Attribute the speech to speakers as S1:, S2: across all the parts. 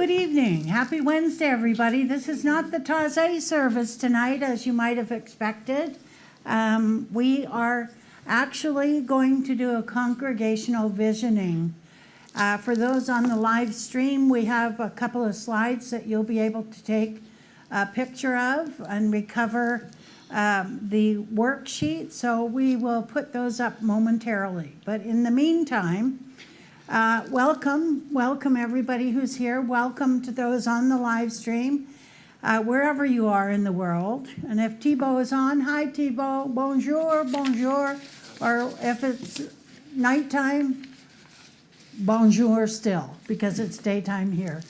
S1: Good evening. Happy Wednesday, everybody. This is not the Taizé service tonight, as you might have expected. We are actually going to do a congregational visioning. For those on the live stream, we have a couple of slides that you'll be able to take a picture of, and we cover the worksheet, so we will put those up momentarily. But in the meantime, welcome everybody who's here. Welcome to those on the live stream, wherever you are in the world. And if Thibaut is on, hi Thibaut, bonjour, bonjour. Or if it's nighttime, bonjour still, because it's daytime here.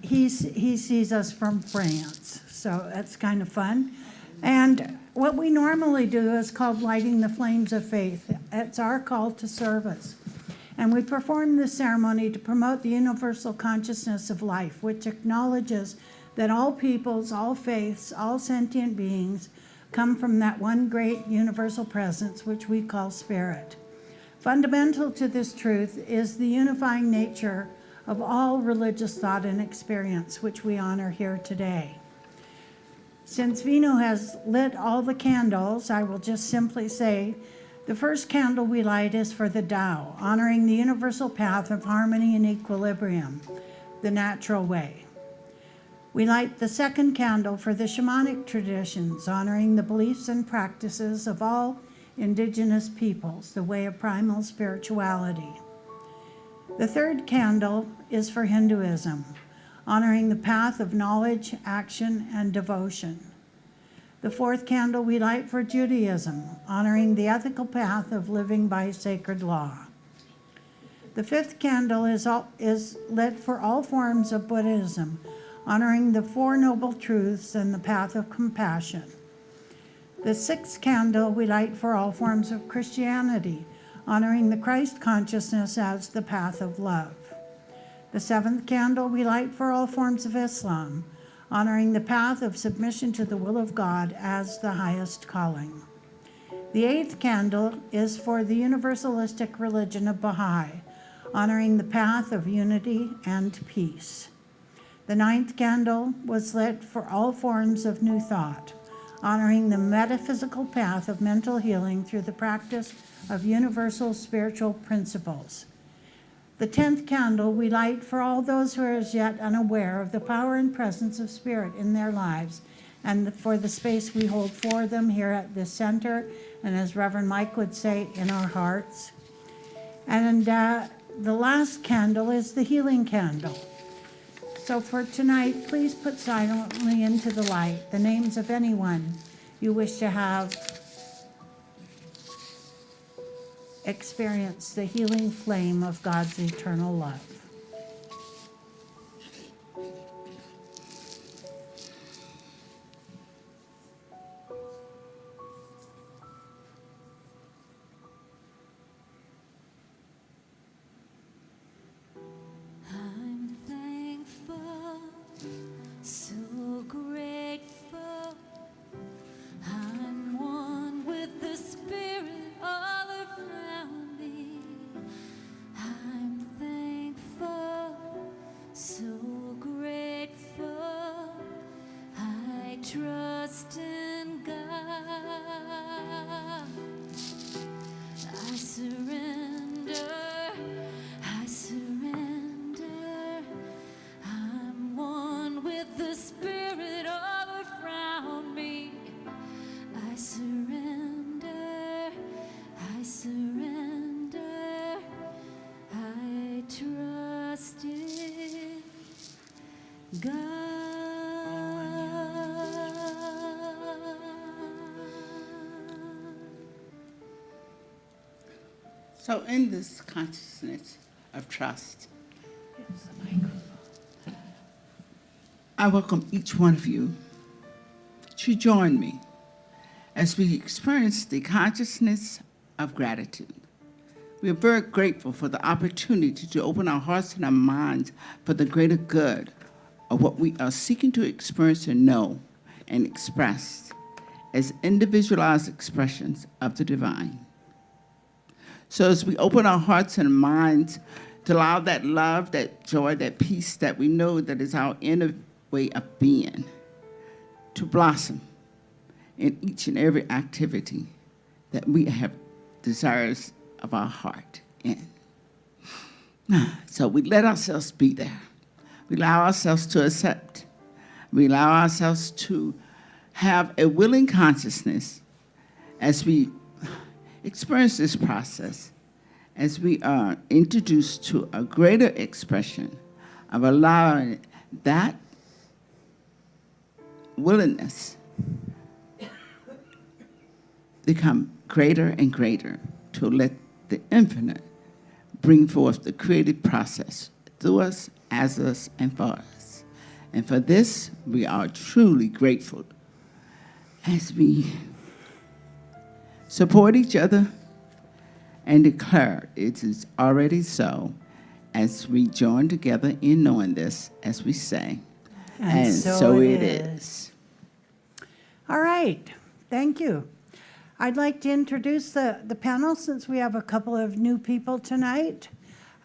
S1: He sees us from France, so that's kind of fun. And what we normally do is called lighting the flames of faith. It's our call to service. And we perform this ceremony to promote the universal consciousness of life, which acknowledges that all peoples, all faiths, all sentient beings come from that one great universal presence, which we call spirit. Fundamental to this truth is the unifying nature of all religious thought and experience, which we honor here today. Since Vino has lit all the candles, I will just simply say, the first candle we light is for the Tao, honoring the universal path of harmony and equilibrium, the natural way. We light the second candle for the shamanic traditions, honoring the beliefs and practices of all indigenous peoples, the way of primal spirituality. The third candle is for Hinduism, honoring the path of knowledge, action, and devotion. The fourth candle we light for Judaism, honoring the ethical path of living by sacred law. The fifth candle is lit for all forms of Buddhism, honoring the Four Noble Truths and the path of compassion. The sixth candle we light for all forms of Christianity, honoring the Christ consciousness as the path of love. The seventh candle we light for all forms of Islam, honoring the path of submission to the will of God as the highest calling. The eighth candle is for the universalistic religion of Baha'i, honoring the path of unity and peace. The ninth candle was lit for all forms of New Thought, honoring the metaphysical path of mental healing through the practice of universal spiritual principles. The 10th candle we light for all those who are as yet unaware of the power and presence of spirit in their lives, and for the space we hold for them here at this center, and as Reverend Mike would say, in our hearts. And the last candle is the healing candle. So for tonight, please put silently into the light the names of anyone you wish to have experience the healing flame of God's eternal love.
S2: I'm thankful, so grateful. I'm one with the Spirit all around me. I'm thankful, so grateful. I trust in God. I surrender. I surrender. I'm one with the Spirit all around me. I surrender. I surrender. I trust in God.
S3: So in this consciousness of trust, I welcome each one of you to join me as we experience the consciousness of gratitude. We are very grateful for the opportunity to open our hearts and our minds for the greater good of what we are seeking to experience and know and express as individualized expressions of the divine. So as we open our hearts and minds to allow that love, that joy, that peace that we know that is our inner way of being to blossom in each and every activity that we have desires of our heart in. So we let ourselves be there. We allow ourselves to accept. We allow ourselves to have a willing consciousness as we experience this process, as we are introduced to a greater expression of allowing that willingness become greater and greater to let the infinite bring forth the creative process through us, as us, and for us. And for this, we are truly grateful as we support each other and declare it is already so as we join together in knowing this, as we say. And so it is.
S1: All right, thank you. I'd like to introduce the panel since we have a couple of new people tonight.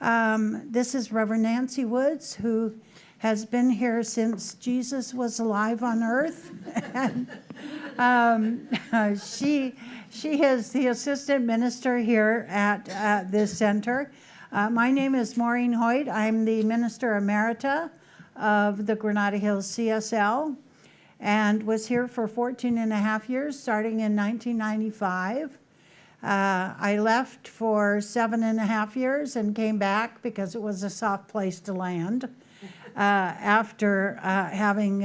S1: This is Reverend Nancy Woods, who has been here since Jesus was alive on earth. And she is the assistant minister here at this center. My name is Maureen Hoyt. I'm the minister emerita of the Granada Hills CSL, and was here for 14 and a half years, starting in 1995. I left for 7.5 years and came back because it was a soft place to land after having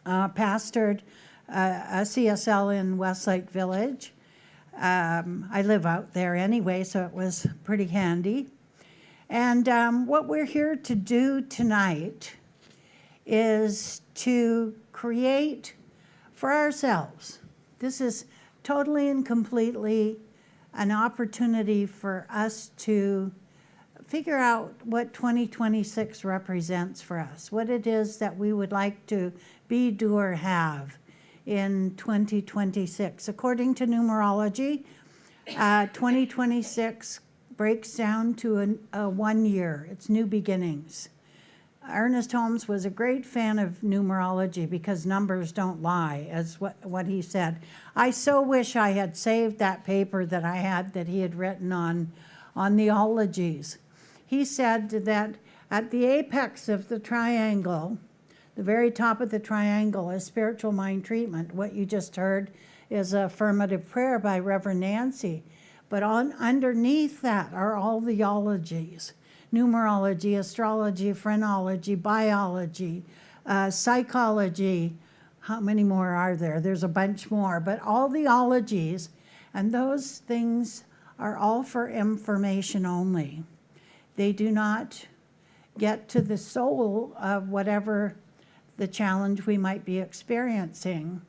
S1: pastored a CSL in Westlake Village. I live out there anyway, so it was pretty handy. And what we're here to do tonight is to create for ourselves. This is totally and completely an opportunity for us to figure out what 2026 represents for us, what it is that we would like to be, do, or have in 2026. According to numerology, 2026 breaks down to a 1 year. It's new beginnings. Ernest Holmes was a great fan of numerology because numbers don't lie, as what he said. I so wish I had saved that paper that I had that he had written on the ologies. He said that at the apex of the triangle, the very top of the triangle is spiritual mind treatment. What you just heard is a affirmative prayer by Reverend Nancy. But underneath that are all the ologies: numerology, astrology, phrenology, biology, psychology. How many more are there? There's a bunch more, but all the ologies, and those things are all for information only. They do not get to the soul of whatever the challenge we might be experiencing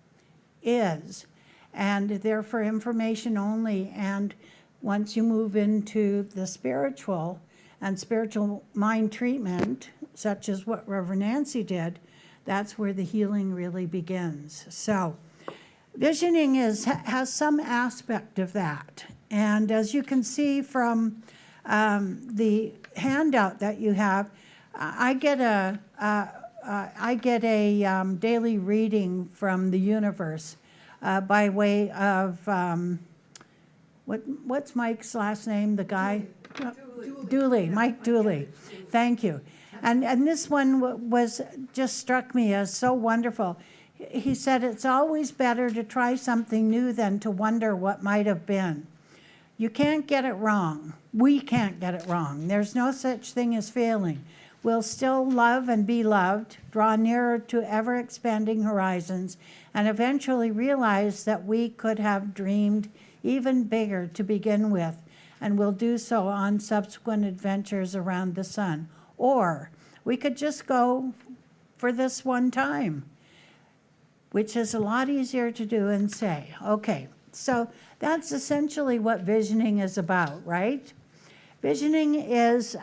S1: is. And they're for information only. And once you move into the spiritual and spiritual mind treatment, such as what Reverend Nancy did, that's where the healing really begins. So visioning has some aspect of that. And as you can see from the handout that you have, I get a daily reading from the universe by way of, what's Mike's last name, the guy? Dooley, Mike Dooley. Thank you. And this one was just struck me as so wonderful. He said, it's always better to try something new than to wonder what might have been. You can't get it wrong. We can't get it wrong. There's no such thing as failing. We'll still love and be loved, draw nearer to ever-expanding horizons, and eventually realize that we could have dreamed even bigger to begin with, and we'll do so on subsequent adventures around the sun. Or we could just go for this one time, which is a lot easier to do and say. Okay, so that's essentially what visioning is about, right? Visioning is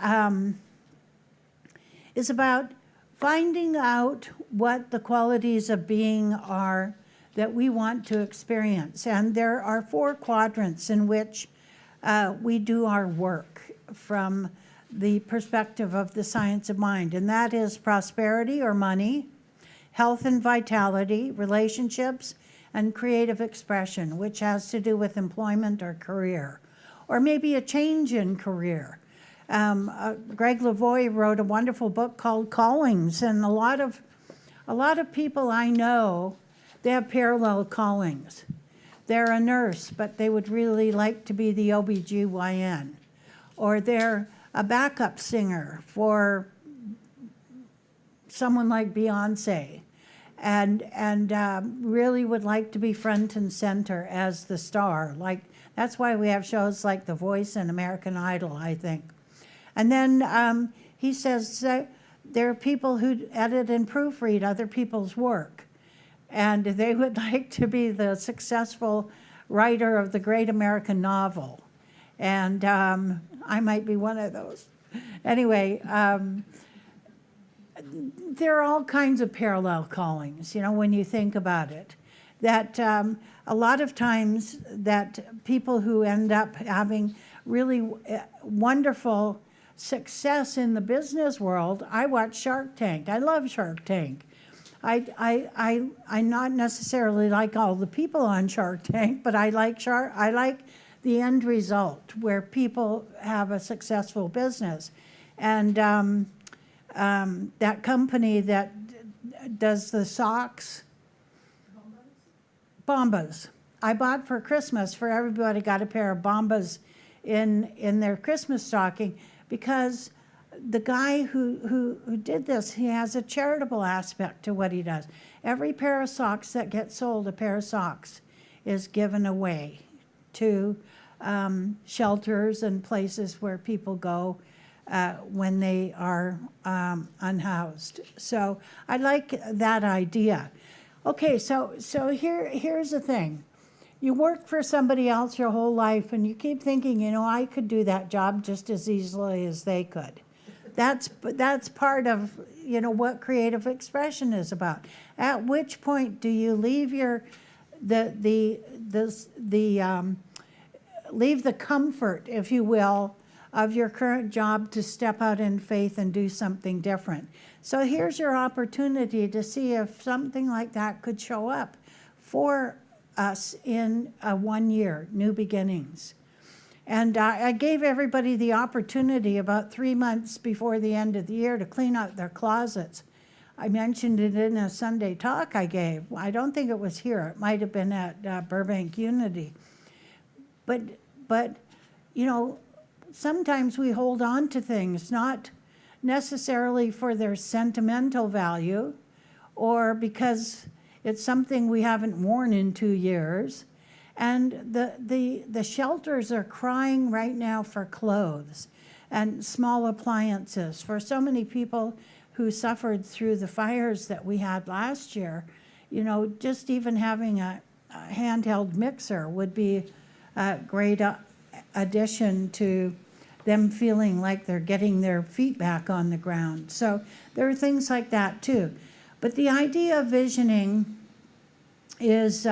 S1: about finding out what the qualities of being are that we want to experience. And there are 4 quadrants in which we do our work, from the perspective of the science of mind, and that is prosperity or money, health and vitality, relationships, and creative expression, which has to do with employment or career, or maybe a change in career. Greg Lavoie wrote a wonderful book called Callings, and a lot of people I know, they have parallel callings. They're a nurse, but they would really like to be the OBGYN, or they're a backup singer for someone like Beyonce, and really would like to be front and center as the star. Like, that's why we have shows like The Voice and American Idol, I think. And then he says that there are people who edit and proofread other people's work, and they would like to be the successful writer of the great American novel. And I might be one of those. Anyway, there are all kinds of parallel callings, you know, when you think about it. That a lot of times that people who end up having really wonderful success in the business world, I watch Shark Tank. I love Shark Tank. I not necessarily like all the people on Shark Tank, but I like the end result where people have a successful business. And that company that does the socks, Bombas. I bought for Christmas, for everybody got a pair of Bombas in their Christmas stocking, because the guy who did this, he has a charitable aspect to what he does. Every pair of socks that gets sold, a pair of socks, is given away to shelters and places where people go when they are unhoused. So I like that idea. Okay, so here's the thing. You work for somebody else your whole life, and you keep thinking, you know, I could do that job just as easily as they could. That's part of, you know, what creative expression is about. At which point do you leave leave the comfort, if you will, of your current job to step out in faith and do something different? So here's your opportunity to see if something like that could show up for us in 1 year, New Beginnings. And I gave everybody the opportunity about 3 months before the end of the year to clean out their closets. I mentioned it in a Sunday talk I gave. I don't think it was here. It might have been at Burbank Unity. But you know, sometimes we hold on to things, not necessarily for their sentimental value or because it's something we haven't worn in 2 years. And the shelters are crying right now for clothes and small appliances. For so many people who suffered through the fires that we had last year, you know, just even having a handheld mixer would be a great addition to them feeling like they're getting their feet back on the ground. So there are things like that too. But the idea of visioning is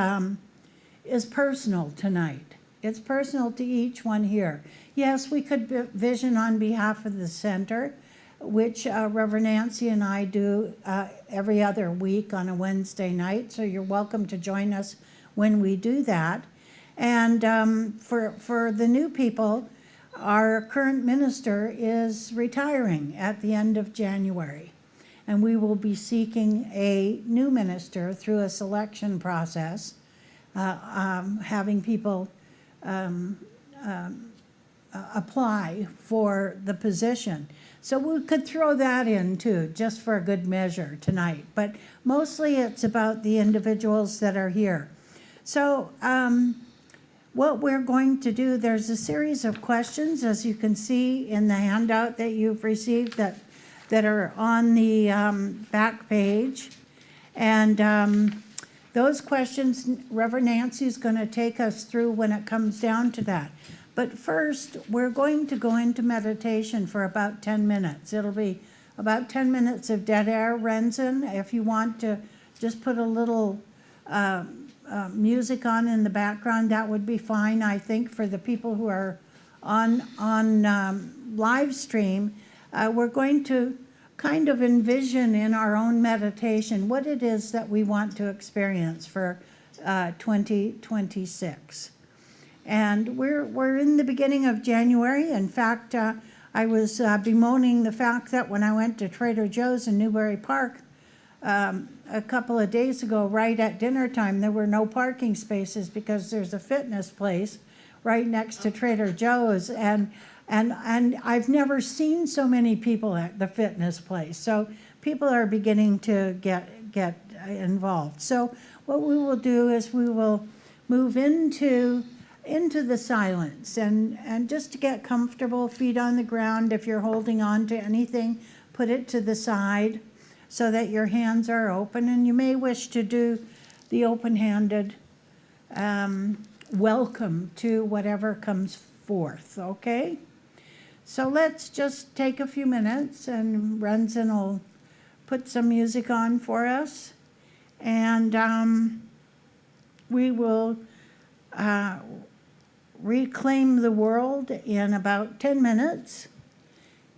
S1: personal tonight. It's personal to each one here. Yes, we could vision on behalf of the center, which Reverend Nancy and I do every other week on a Wednesday night, so you're welcome to join us when we do that. And for the new people, our current minister is retiring at the end of January, and we will be seeking a new minister through a selection process, having people apply for the position. So we could throw that in too, just for a good measure tonight. But mostly it's about the individuals that are here. So what we're going to do, there's a series of questions, as you can see in the handout that you've received that are on the back page. And those questions, Reverend Nancy is going to take us through when it comes down to that. But first, we're going to go into meditation for about 10 minutes. It'll be about 10 minutes of dead air, Renzen. If you want to just put a little music on in the background, that would be fine, I think, for the people who are on live stream, we're going to kind of envision in our own meditation what it is that we want to experience for 2026. And we're in the beginning of January. In fact, I was bemoaning the fact that when I went to Trader Joe's in Newbury Park a couple of days ago, right at dinner time, there were no parking spaces because there's a fitness place right next to Trader Joe's, and I've never seen so many people at the fitness place. So people are beginning to get involved. So what we will do is we will move into the silence and just to get comfortable, feet on the ground. If you're holding on to anything, put it to the side so that your hands are open, and you may wish to do the open-handed welcome to whatever comes forth, okay? So let's just take a few minutes, and Renzen will put some music on for us, and we will reclaim the world in about 10 minutes.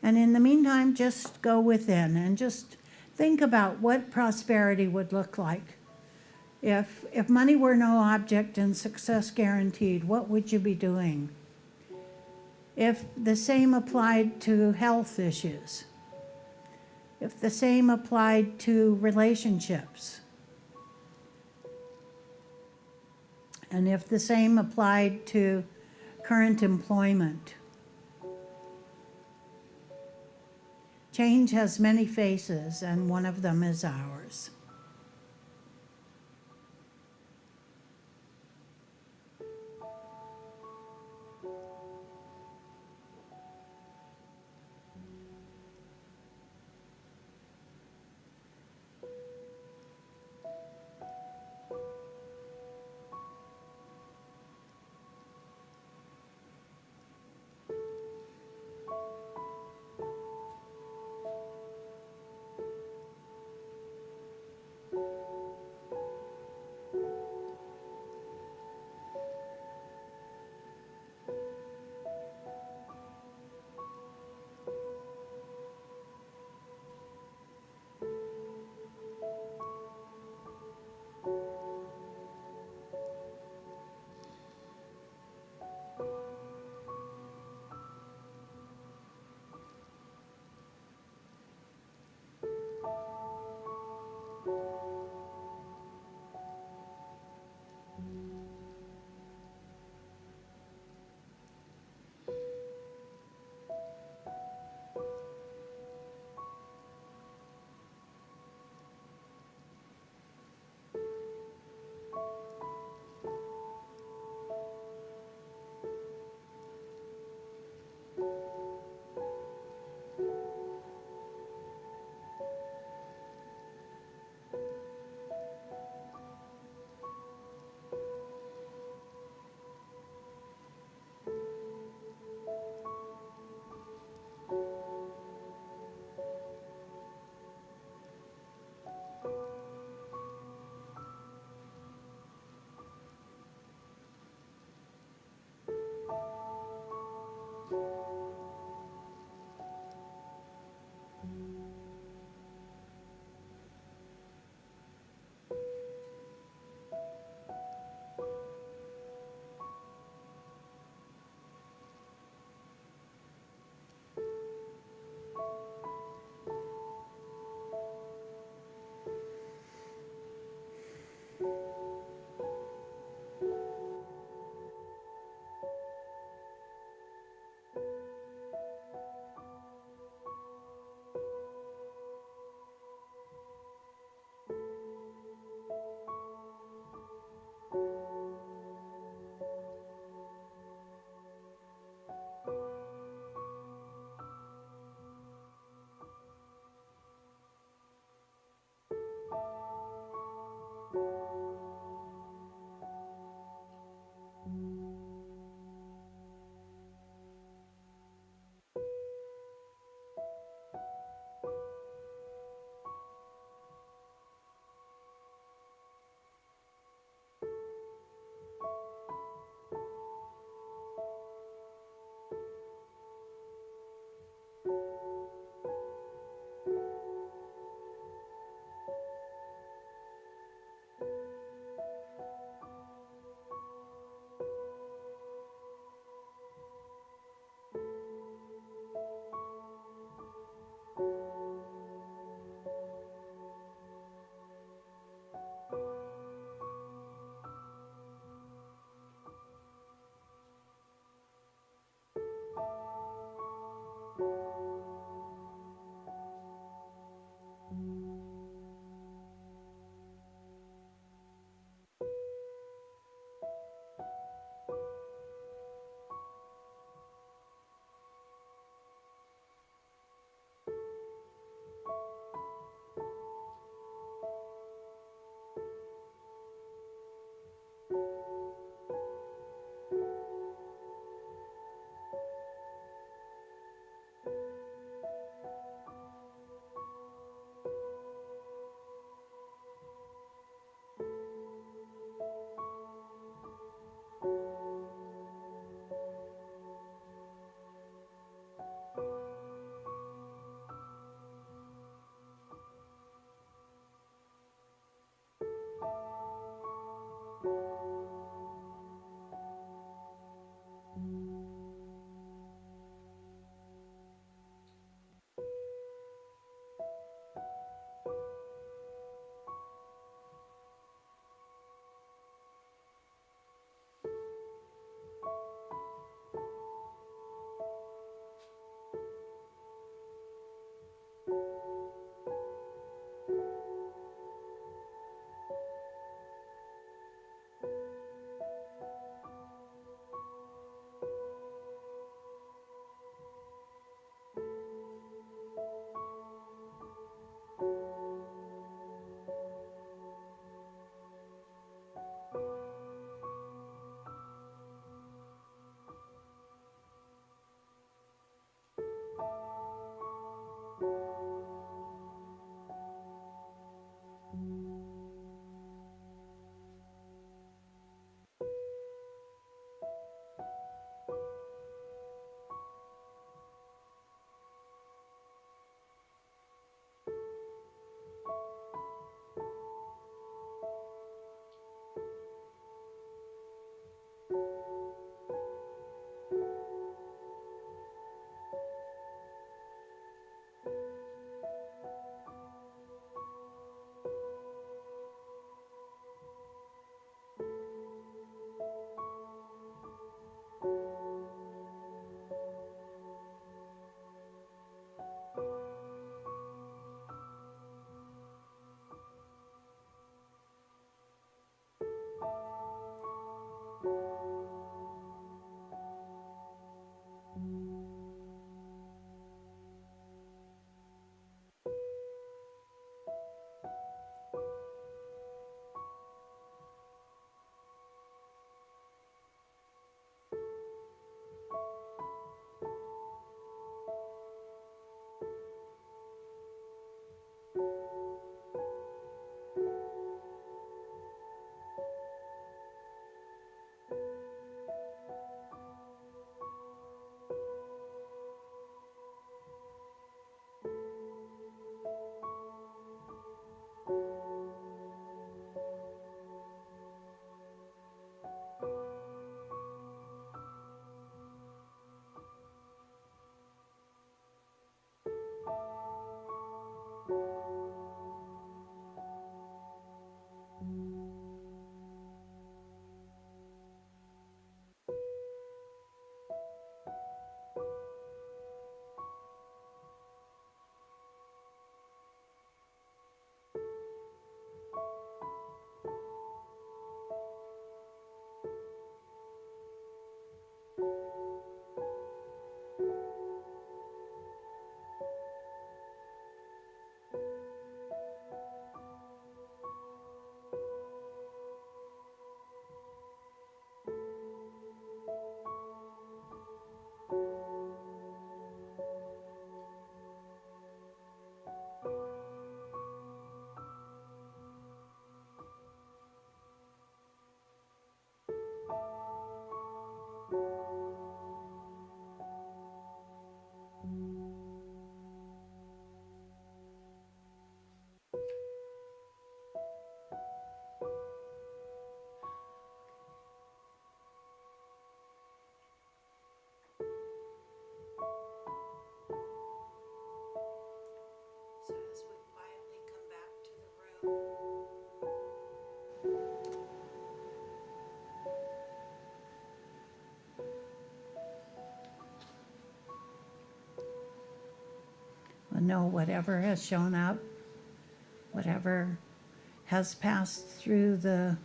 S1: And in the meantime, just go within and just think about what prosperity would look like. If money were no object and success guaranteed, what would you be doing? If the same applied to health issues, if the same applied to relationships, and if the same applied to current employment. Change has many faces, and one of them is ours. as we quietly come back to the room. We'll know whatever has shown up, whatever has passed through the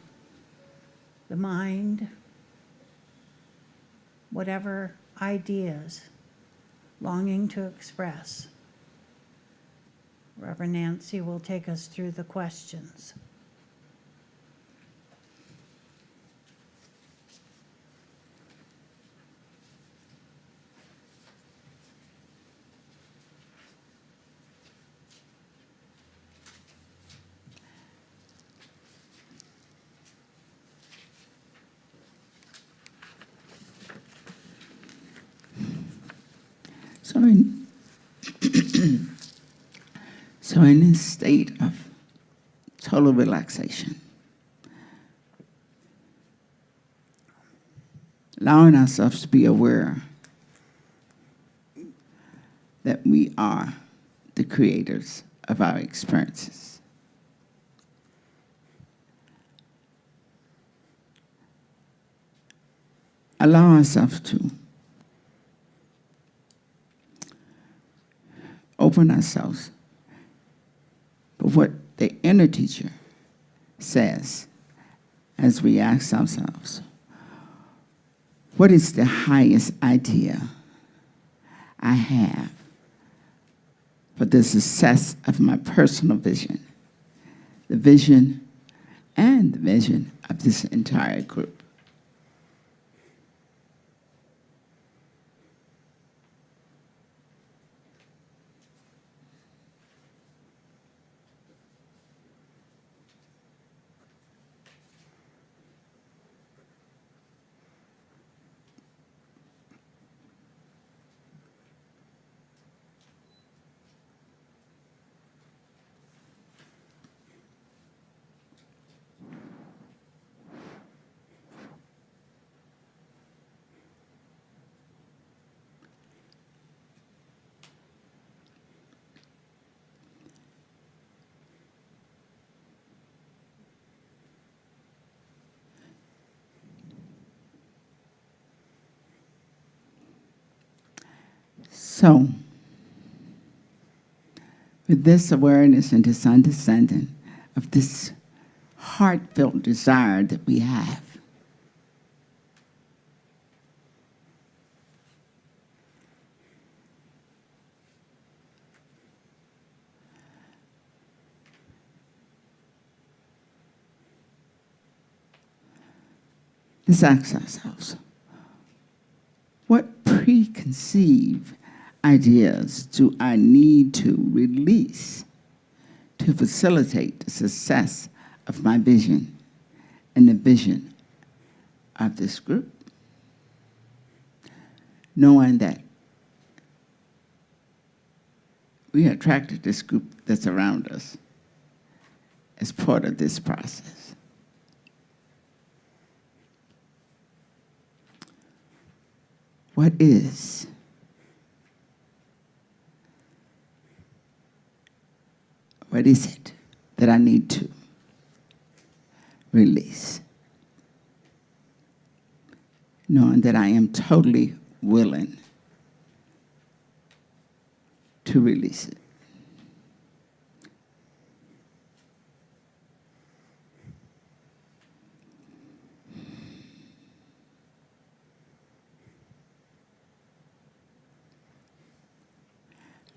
S1: mind, whatever ideas, longing to express. Reverend Nancy will take us through the questions.
S3: So in this state of total relaxation, allowing ourselves to be aware that we are the creators of our experiences. Allow ourselves to open ourselves for what the inner teacher says as we ask ourselves, what is the highest idea I have for the success of my personal vision, the vision and the vision of this entire group? So, with this awareness and this understanding of this heartfelt desire that we have, let's ask ourselves, what preconceived ideas do I need to release to facilitate the success of my vision and the vision of this group? Knowing that we attracted this group that's around us as part of this process. What is it that I need to release? Knowing that I am totally willing to release it.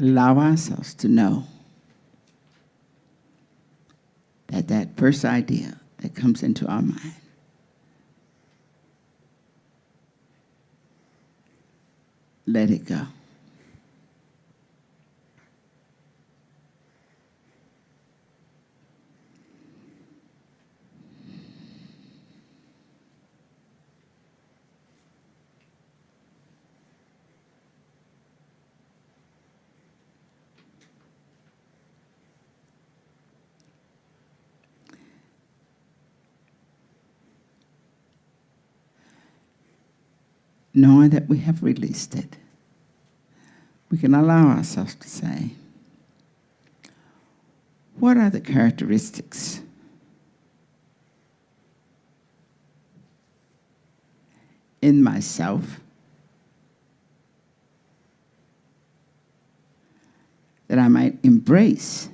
S3: Allow ourselves to know that that first idea that comes into our mind, let it go. Knowing that we have released it, we can allow ourselves to say, What are the characteristics in myself that I might embrace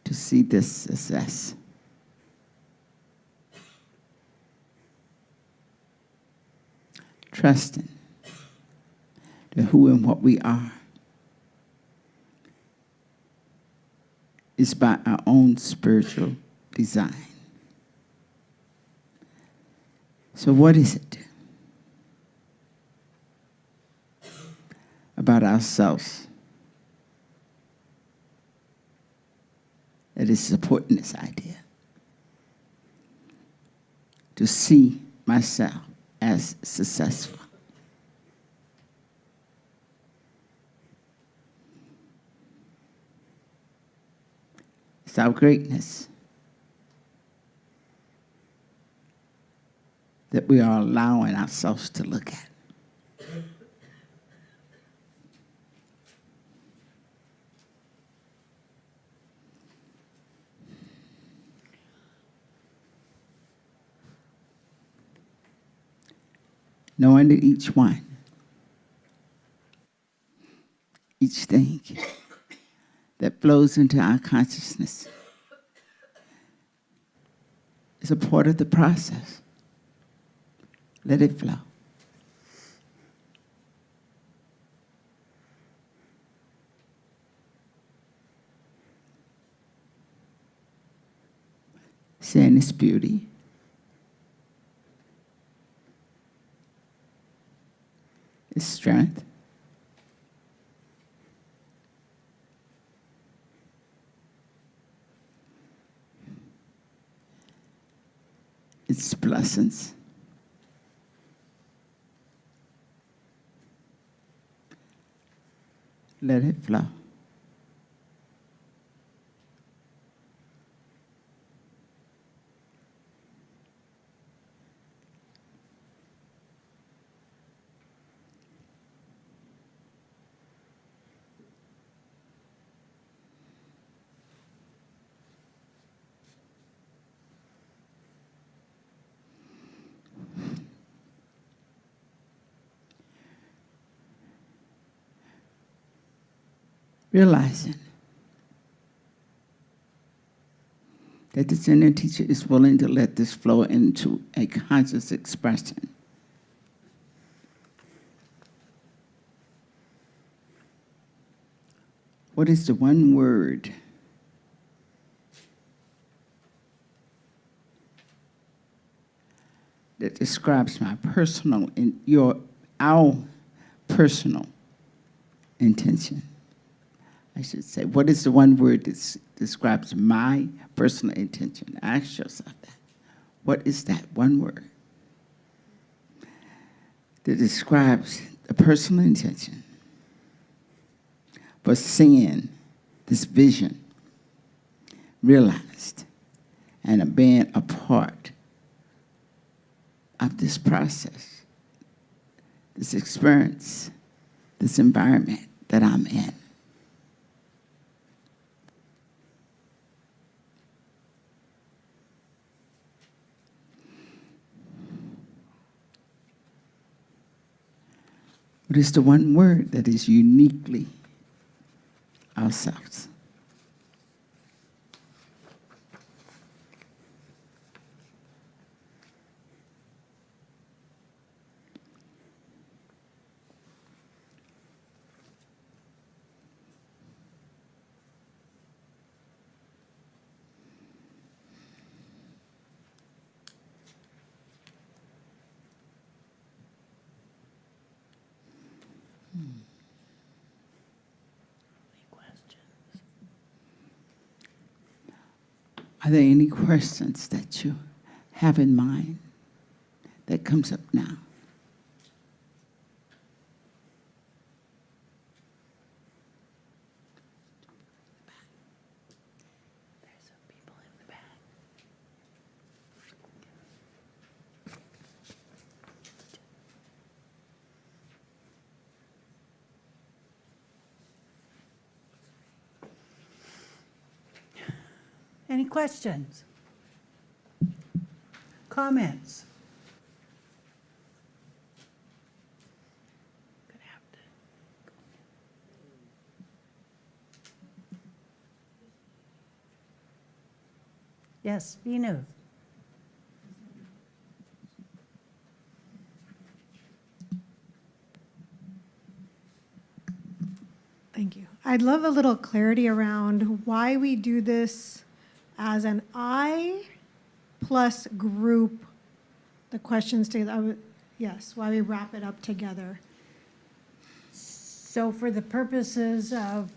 S3: to see this success? Trusting that who and what we are is by our own spiritual design. So what is it about ourselves that is supporting this idea? To see myself as successful. It's our greatness that we are allowing ourselves to look at. Knowing that each one, each thing that flows into our consciousness is a part of the process. Let it flow. Seeing its beauty, its strength, its blessings, let it flow. Realizing that the senior teacher is willing to let this flow into a conscious expression. What is the one word that describes my personal, our personal intention? I should say, what is the one word that describes my personal intention? Ask yourself that. What is that one word that describes the personal intention for seeing this vision realized and being a part of this process, this experience, this environment that I'm in? What is the one word that is uniquely ourselves? Are there any questions that you have in mind that comes up now? There's some people in the back.
S1: Any questions? Comments? Yes, Vinu.
S4: Thank you. I'd love a little clarity around why we do this as an I plus group, the questions together. Yes, why we wrap it up together.
S1: So for the purposes of,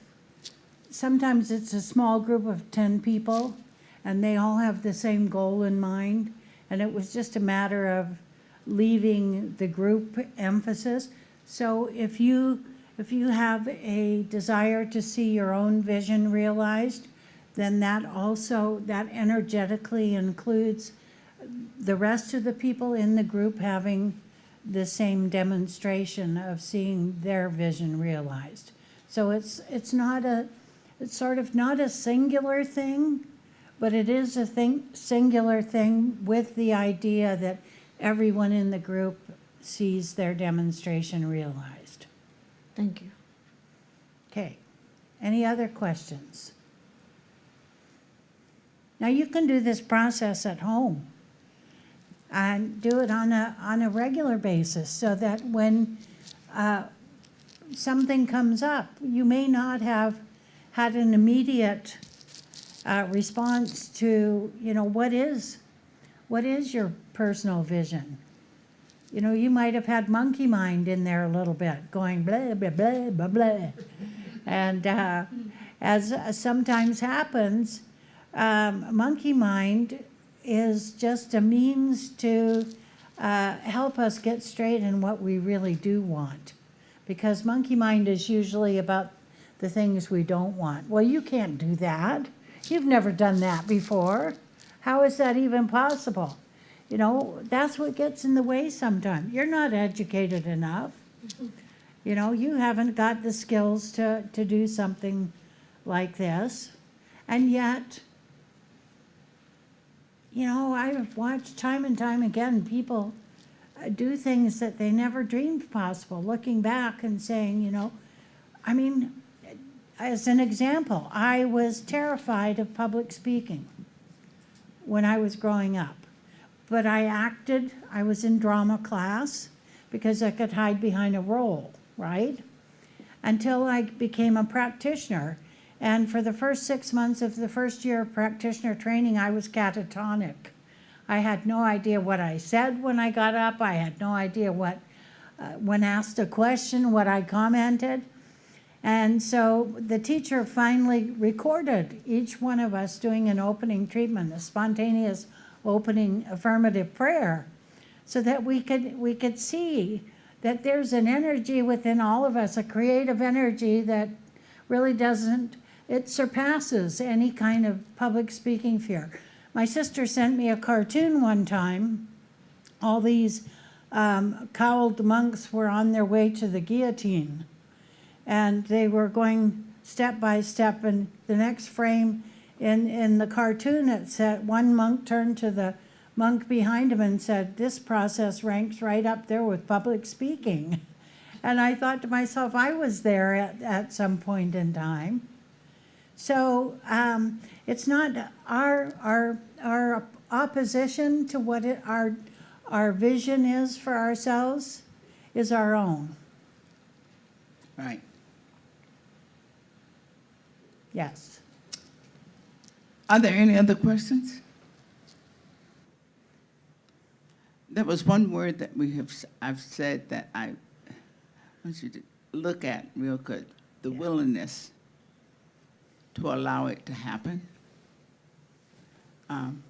S1: sometimes it's a small group of 10 people, and they all have the same goal in mind, and it was just a matter of leaving the group emphasis. So if you have a desire to see your own vision realized, then that energetically includes the rest of the people in the group having the same demonstration of seeing their vision realized. So it's sort of not a singular thing, but it is a singular thing with the idea that everyone in the group sees their demonstration realized.
S4: Thank you.
S1: Okay, any other questions? Now you can do this process at home and do it on a regular basis so that when something comes up, you may not have had an immediate response to, what is your personal vision? You might have had monkey mind in there a little bit, going blah, blah, blah, blah, blah. And as sometimes happens, monkey mind is just a means to help us get straight in what we really do want. Because monkey mind is usually about the things we don't want. Well, you can't do that. You've never done that before. How is that even possible? That's what gets in the way sometimes. You're not educated enough. You haven't got the skills to do something like this. And yet, I've watched time and time again people do things that they never dreamed possible, looking back and saying, as an example, I was terrified of public speaking when I was growing up. But I was in drama class because I could hide behind a role, right? Until I became a practitioner. And for the first 6 months of the first year of practitioner training, I was catatonic. I had no idea what I said when I got up. I had no idea when asked a question, what I commented. And so the teacher finally recorded each one of us doing an opening treatment, a spontaneous opening affirmative prayer, so that we could see that there's an energy within all of us, a creative energy that really it surpasses any kind of public speaking fear. My sister sent me a cartoon one time. All these cowled monks were on their way to the guillotine, and they were going step by step, and the next frame in the cartoon, it said one monk turned to the monk behind him and said, "This process ranks right up there with public speaking." And I thought to myself, I was there at some point in time. So it's not our opposition to what our vision is for ourselves is our own.
S3: Right.
S1: Yes.
S3: Are there any other questions? There was one word that I've said that I want you to look at real good, the willingness to allow it to happen.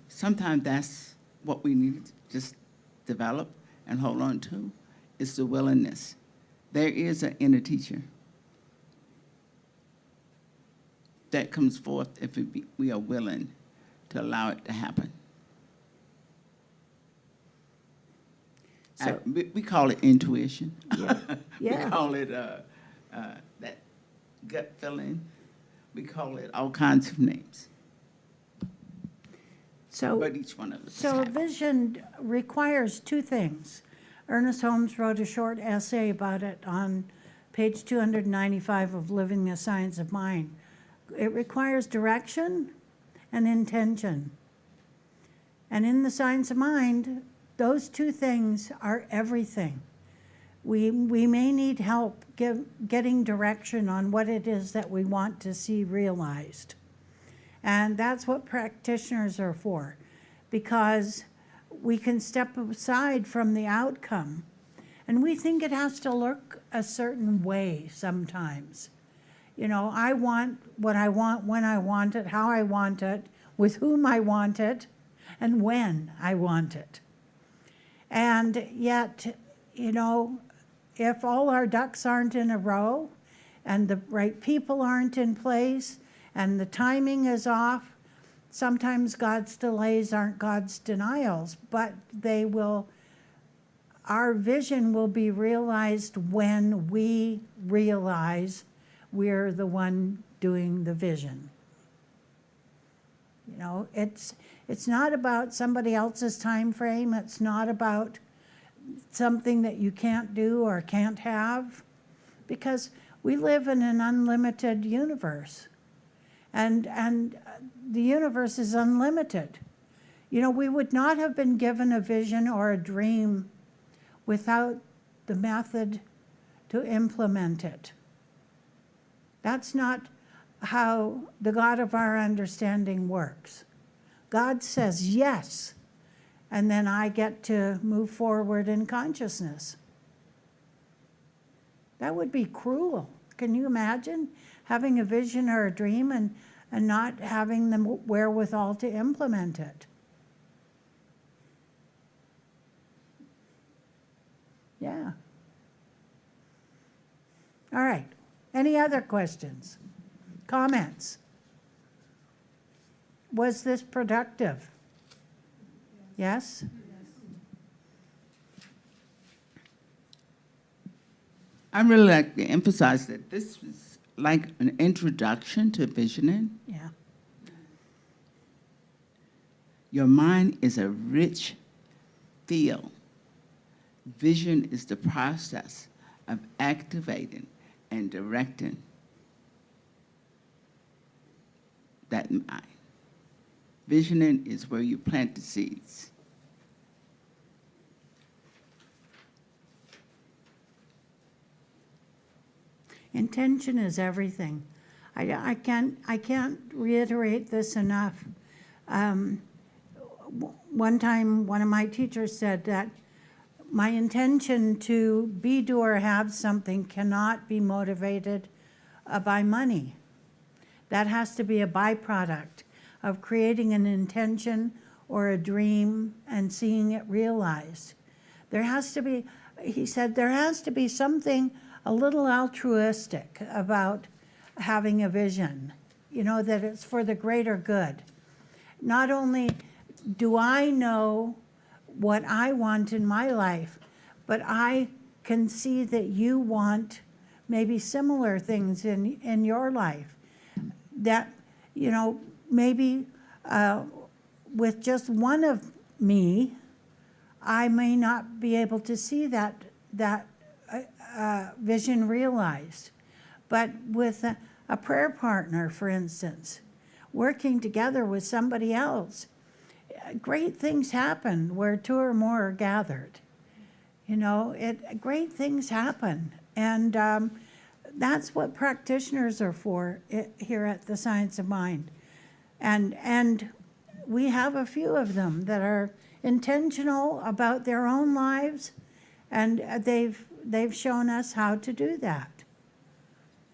S3: Sometimes that's what we need to just develop and hold on to, is the willingness. There is an inner teacher that comes forth if we are willing to allow it to happen.
S1: So-
S3: We call it intuition.
S1: Yeah.
S3: We call it that gut feeling. We call it all kinds of names.
S1: So,
S3: but each one of us.
S1: so a
S3: have.
S1: vision requires two things. Ernest Holmes wrote a short essay about it on page 295 of Living the Science of Mind. It requires direction and intention. And in the science of mind, those two things are everything. We may need help getting direction on what it is that we want to see realized. And that's what practitioners are for, because we can step aside from the outcome. And we think it has to look a certain way sometimes. You know, I want what I want, when I want it, how I want it, with whom I want it, and when I want it. And yet, you know, if all our ducks aren't in a row, and the right people aren't in place, and the timing is off, sometimes God's delays aren't God's denials, but they will, our vision will be realized when we realize we're the one doing the vision. You know, it's not about somebody else's time frame. It's not about something that you can't do or can't have, because we live in an unlimited universe, and the universe is unlimited. You know, we would not have been given a vision or a dream without the method to implement it. That's not how the God of our understanding works. God says yes, and then I get to move forward in consciousness. That would be cruel. Can you imagine having a vision or a dream and not having the wherewithal to implement it? Yeah. All right. Any other questions? Comments? Was this productive? Yes?
S3: I really like to emphasize that this is like an introduction to visioning.
S1: Yeah.
S3: Your mind is a rich field. Vision is the process of activating and directing that mind. Visioning is where you plant the seeds.
S1: Intention is everything. I can't reiterate this enough. One time, one of my teachers said that my intention to be, do, or have something cannot be motivated by money. That has to be a byproduct of creating an intention or a dream and seeing it realized. There has to be, he said, there has to be something a little altruistic about having a vision, you know, that it's for the greater good. Not only do I know what I want in my life, but I can see that you want maybe similar things in your life. That, you know, maybe with just one of me, I may not be able to see that vision realized. But with a prayer partner, for instance, working together with somebody else, great things happen where two or more are gathered. You know, great things happen. And that's what practitioners are for here at the Science of Mind. And we have a few of them that are intentional about their own lives, and they've shown us how to do that.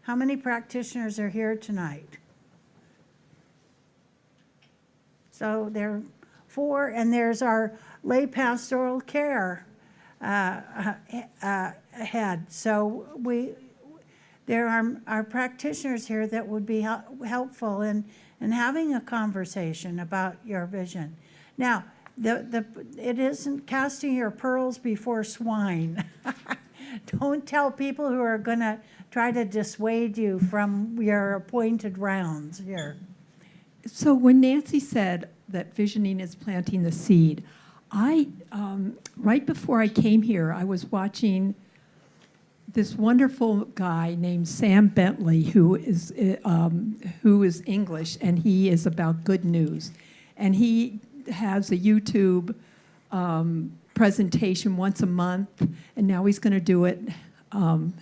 S1: How many practitioners are here tonight? So there are 4, and there's our lay pastoral care head. So there are practitioners here that would be helpful in having a conversation about your vision. Now, it isn't casting your pearls before swine. Don't tell people who are going to try to dissuade you from your appointed rounds here.
S5: So when Nancy said, that visioning is planting the seed. Right before I came here, I was watching this wonderful guy named Sam Bentley, who is English, and he is about good news. And he has a YouTube presentation once a month, and now he's going to do it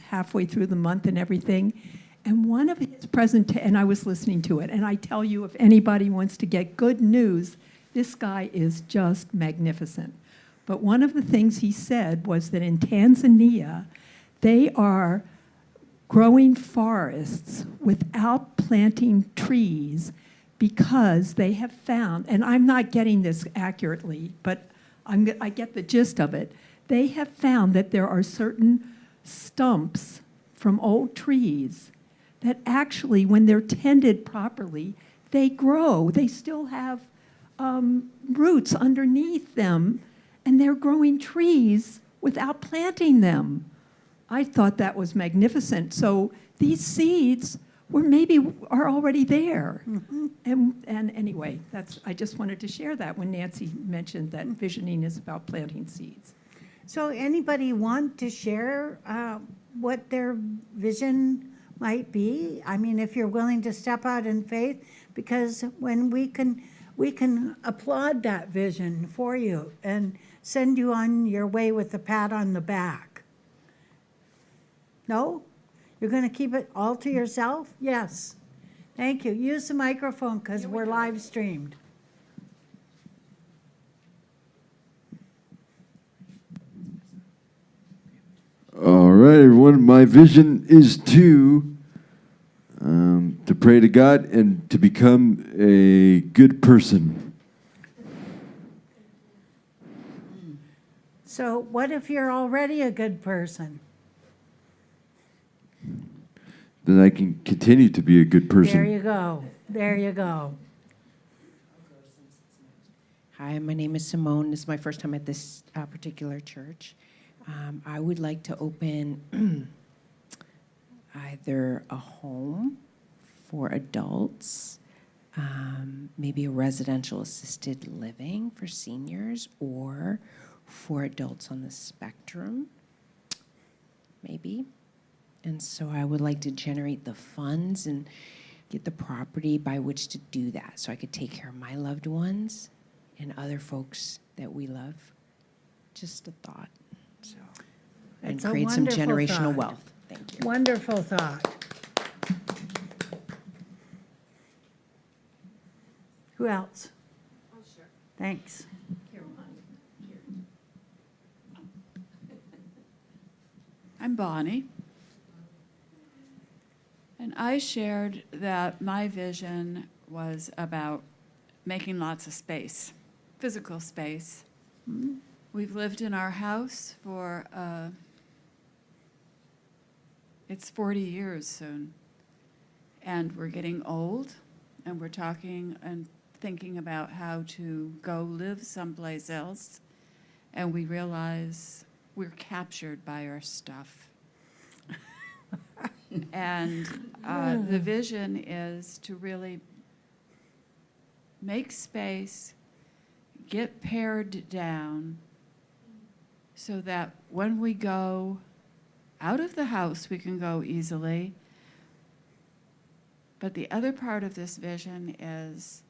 S5: halfway through the month and everything. And one of his and I was listening to it, and I tell you, if anybody wants to get good news, this guy is just magnificent. But one of the things he said was that in Tanzania, they are growing forests without planting trees because they have found, and I'm not getting this accurately, but I get the gist of it. They have found that there are certain stumps from old trees that actually, when they're tended properly, they grow. They still have roots underneath them, and they're growing trees without planting them. I thought that was magnificent. So these seeds are already there. Mm-hmm. And anyway, I just wanted to share that when Nancy mentioned that visioning is about planting seeds.
S1: So anybody want to share what their vision might be? I mean, if you're willing to step out in faith, because when we can applaud that vision for you and send you on your way with a pat on the back. No? You're going to keep it all to yourself? Yes. Thank you. Use the microphone because we're live streamed.
S6: All right, everyone. My vision is to pray to God and to become a good person.
S1: So what if you're already a good person?
S6: Then I can continue to be a good person.
S1: There you go. There you go.
S7: Hi, my name is Simone. This is my first time at this particular church. I would like to open either a home for adults, maybe a residential assisted living for seniors, or for adults on the spectrum, maybe. And so I would like to generate the funds and get the property by which to do that, so I could take care of my loved ones and other folks that we love. Just a thought. So, and
S1: It's a
S7: create some
S1: wonderful
S7: generational
S1: thought.
S7: wealth. Thank you.
S1: Wonderful thought. Who else? Oh, sure. Thanks.
S8: I'm Bonnie. And I shared that my vision was about making lots of space, physical space. Mm-hmm. We've lived in our house for, it's 40 years soon. And we're getting old, and we're talking and thinking about how to go live someplace else. And we realize we're captured by our stuff. And the vision is to really make space, get pared down, so that when we go out of the house, we can go easily. But the other part of this vision is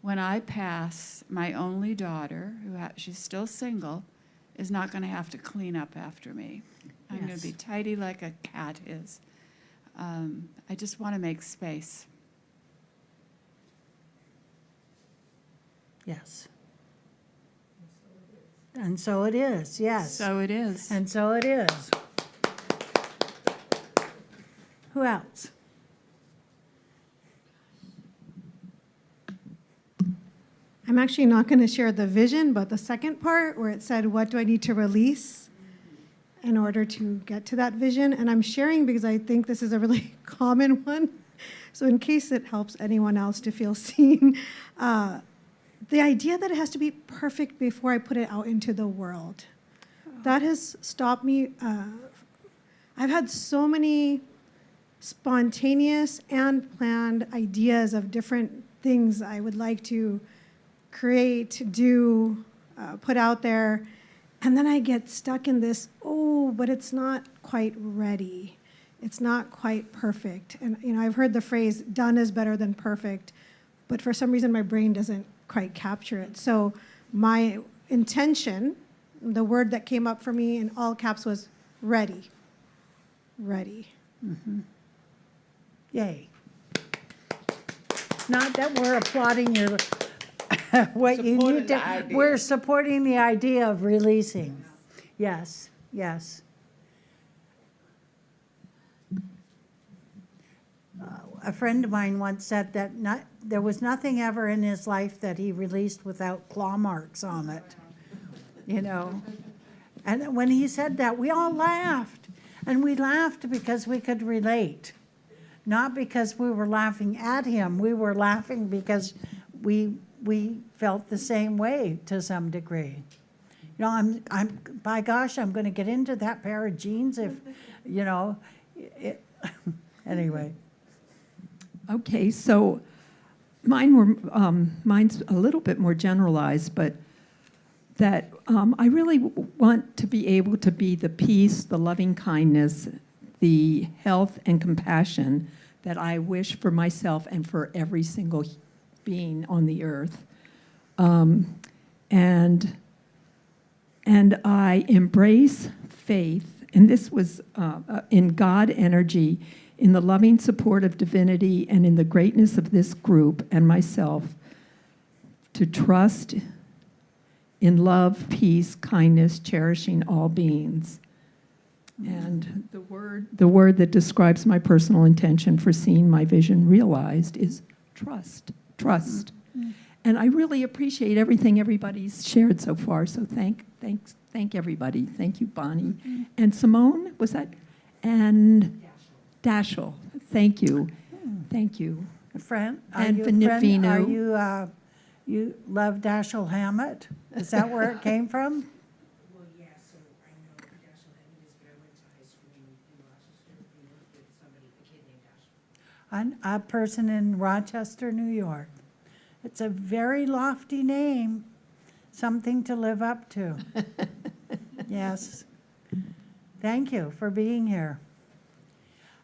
S8: when I pass, my only daughter, she's still single, is not going to have to clean up after me. I'm going to be tidy like a cat is. I just want to make space.
S1: Yes. And so it is, yes.
S8: So it is.
S1: And so it is. Who else?
S4: I'm actually not going to share the vision, but the second part where it said, what do I need to release in order to get to that vision? And I'm sharing because I think this is a really common one. So in case it helps anyone else to feel seen, the idea that it has to be perfect before I put it out into the world, that has stopped me. I've had so many spontaneous and planned ideas of different things I would like to create, do, put out there. And then I get stuck in this, oh, but it's not quite ready. It's not quite perfect. And, I've heard the phrase, done is better than perfect, but for some reason my brain doesn't quite capture it. So my intention, the word that came up for me in all caps was ready. Ready.
S1: Yay. Not that we're applauding your, what you
S3: Supporting
S1: need
S3: the
S1: to,
S3: idea.
S1: we're supporting the idea of releasing. Yes, yes. A friend of mine once said that there was nothing ever in his life that he released without claw marks on it, And when he said that, we all laughed. And we laughed because we could relate, not because we were laughing at him. We were laughing because we felt the same way to some degree. I'm by gosh, I'm going to get into that pair of jeans if, anyway.
S5: Okay, so mine's a little bit more generalized, but that I really want to be able to be the peace, the loving kindness, the health and compassion that I wish for myself and for every single being on the earth. And I embrace faith, and this was in God energy, in the loving support of divinity, and in the greatness of this group and myself, to trust in love, peace, kindness, cherishing all beings. And the word that describes my personal intention for seeing my vision realized is trust. Trust. And I really appreciate everything everybody's shared so far. So thank everybody. Thank you, Bonnie. And Simone, was that? And Dashel. Thank you. Thank you.
S1: Friend,
S5: And
S1: are you,
S5: Vinu.
S1: you love Dashiell Hammett? Is that where it came from?
S9: Well, yeah, so I know who Dashiell Hammett is, but I went to high school in Rochester, New York, with somebody, a kid named Dashiell.
S1: A person in Rochester, New York. It's a very lofty name, something to live up to. Yes. Thank you for being here.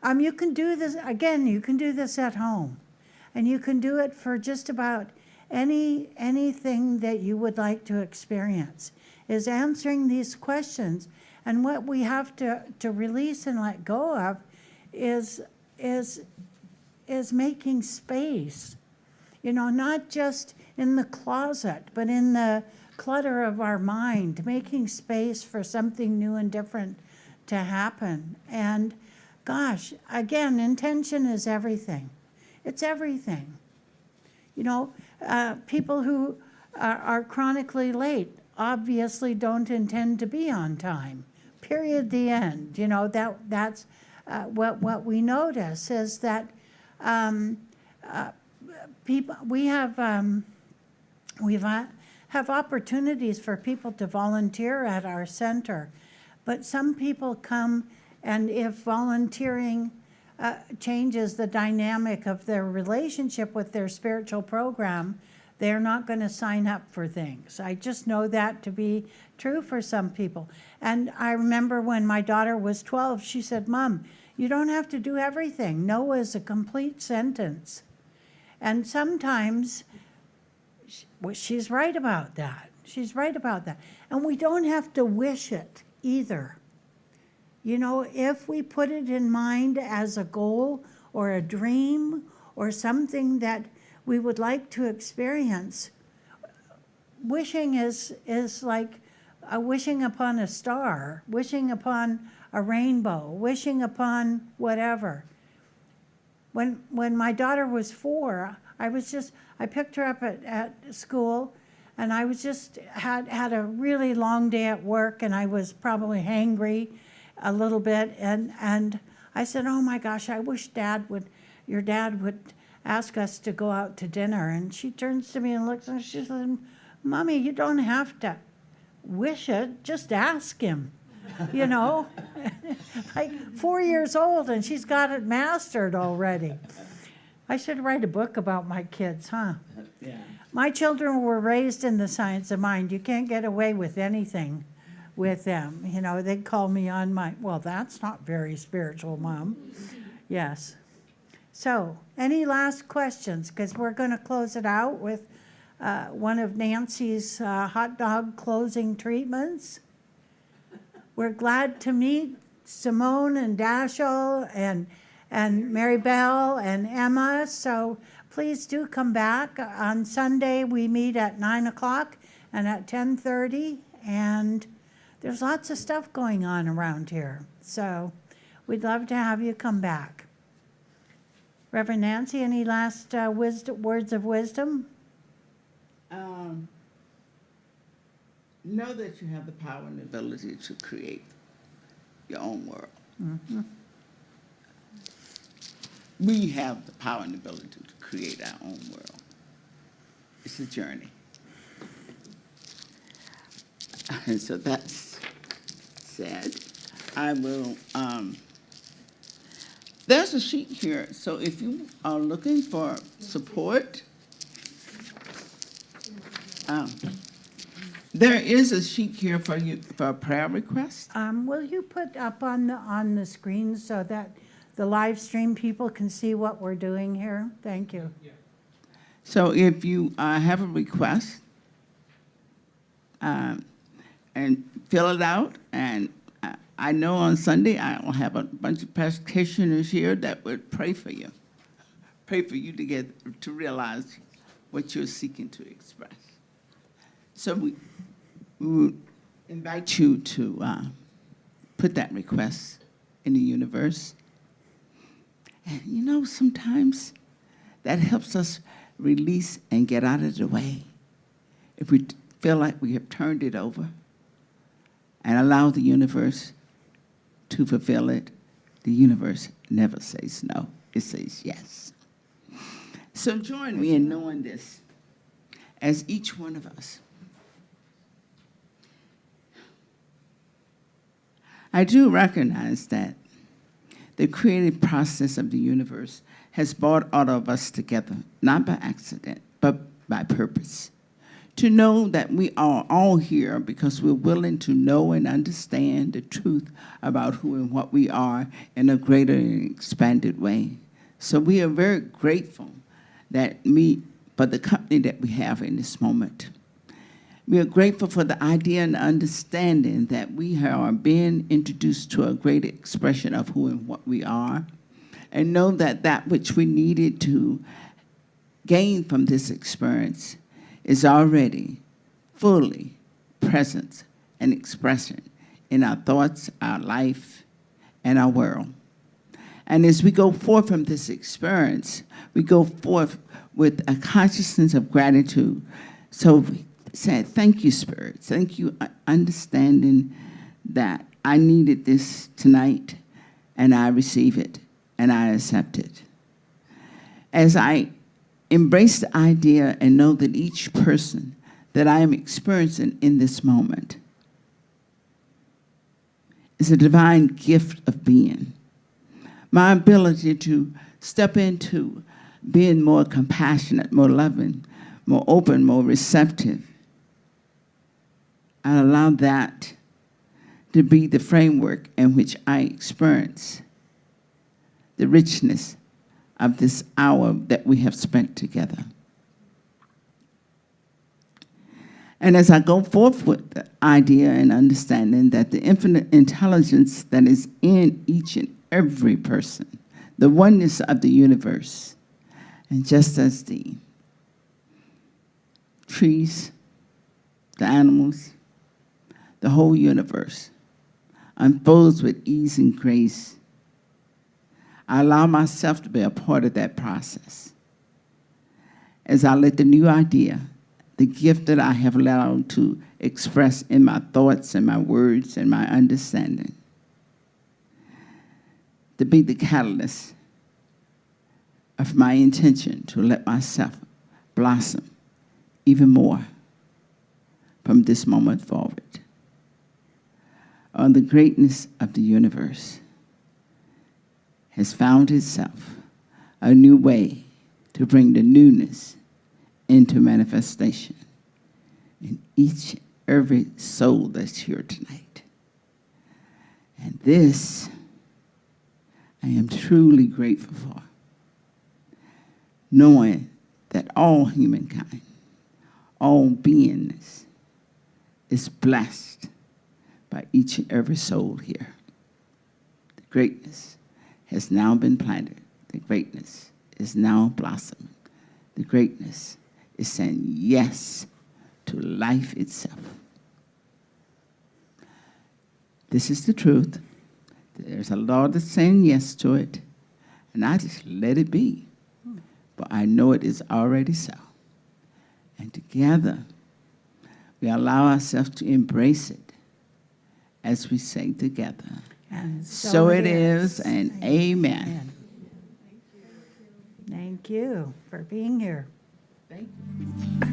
S1: You can do this, again, you can do this at home. And you can do it for just about anything that you would like to experience, is answering these questions. And what we have to release and let go of is making space. Not just in the closet, but in the clutter of our mind, making space for something new and different to happen. And gosh, again, intention is everything. It's everything. People who are chronically late obviously don't intend to be on time. Period, the end. That's what we notice is that people, we have opportunities for people to volunteer at our center, but some people come, and if volunteering changes the dynamic of their relationship with their spiritual program, they're not going to sign up for things. I just know that to be true for some people. And I remember when my daughter was 12, she said, "Mom, you don't have to do everything. No is a complete sentence." And sometimes she's right about that. She's right about that. And we don't have to wish it either. If we put it in mind as a goal or a dream or something that we would like to experience, wishing is like wishing upon a star, wishing upon a rainbow, wishing upon whatever. When my daughter was 4, I picked her up at school, and I was just had a really long day at work, and I was probably hangry a little bit, and I said, "Oh my gosh, I wish your dad would ask us to go out to dinner." And she turns to me and looks, and she said, "Mommy, you don't have to wish it, just ask him." Like 4 years old, and she's got it mastered already. I should write a book about my kids, huh?
S3: Yeah.
S1: My children were raised in the science of mind. You can't get away with anything with them. You know, they'd call me on my, well, that's not very spiritual, Mom. Yes. So, any last questions? Because we're going to close it out with one of Nancy's hot dog closing treatments. We're glad to meet Simone and Dashiell and Mary Bell and Emma. So please do come back. On Sunday, we meet at 9 o'clock and at 10:30. And there's lots of stuff going on around here. So we'd love to have you come back. Reverend Nancy, any last words of wisdom?
S3: Know that you have the power and the ability to create your own world.
S1: Mm-hmm.
S3: We have the power and ability to create our own world. It's a journey. And so that's said. I will, there's a sheet here, so if you are looking for support, there is a sheet here for you for a prayer request.
S1: Will you put up on the screen so that the live stream people can see what we're doing here? Thank you.
S3: So if you have a request, and fill it out, and I know on Sunday I will have a bunch of practitioners here that would pray for you to realize what you're seeking to express. So we would invite you to put that request in the universe. And you know, sometimes that helps us release and get out of the way. If we feel like we have turned it over and allow the universe to fulfill it, the universe never says no, it says yes. So join me in knowing this, as each one of us. I do recognize that the creative process of the universe has brought all of us together, not by accident, but by purpose. To know that we are all here because we're willing to know and understand the truth about who and what we are in a greater and expanded way. So we are very grateful for the company that we have in this moment. We are grateful for the idea and understanding that we are being introduced to a great expression of who and what we are, and know that that which we needed to gain from this experience is already fully present and expression in our thoughts, our life, and our world. And as we go forth from this experience, we go forth with a consciousness of gratitude. So we said, thank you, Spirit. Thank you, understanding that I needed this tonight, and I receive it, and I accept it. As I embrace the idea and know that each person that I am experiencing in this moment is a divine gift of being. My ability to step into being more compassionate, more loving, more open, more receptive, I allow that to be the framework in which I experience the richness of this hour that we have spent together. And as I go forth with the idea and understanding that the infinite intelligence that is in each and every person, the oneness of the universe, and just as the trees, the animals, the whole universe unfolds with ease and grace, I allow myself to be a part of that process. As I let the new idea, the gift that I have allowed to express in my thoughts and my words and my understanding, to be the catalyst of my intention to let myself blossom even more from this moment forward. On the greatness of the universe has found itself a new way to bring the newness into manifestation in each every soul that's here tonight. And this I am truly grateful for, knowing that all humankind, all beingness is blessed by each and every soul here. The greatness has now been planted. The greatness is now blossoming. The greatness is saying yes to life itself. This is the truth. There's a law that's saying yes to it, and I just let it be. But I know it is already so. And together, we allow ourselves to embrace it as we say together.
S1: And
S3: So it is, and amen.
S1: Thank you for being here.
S3: Thank you.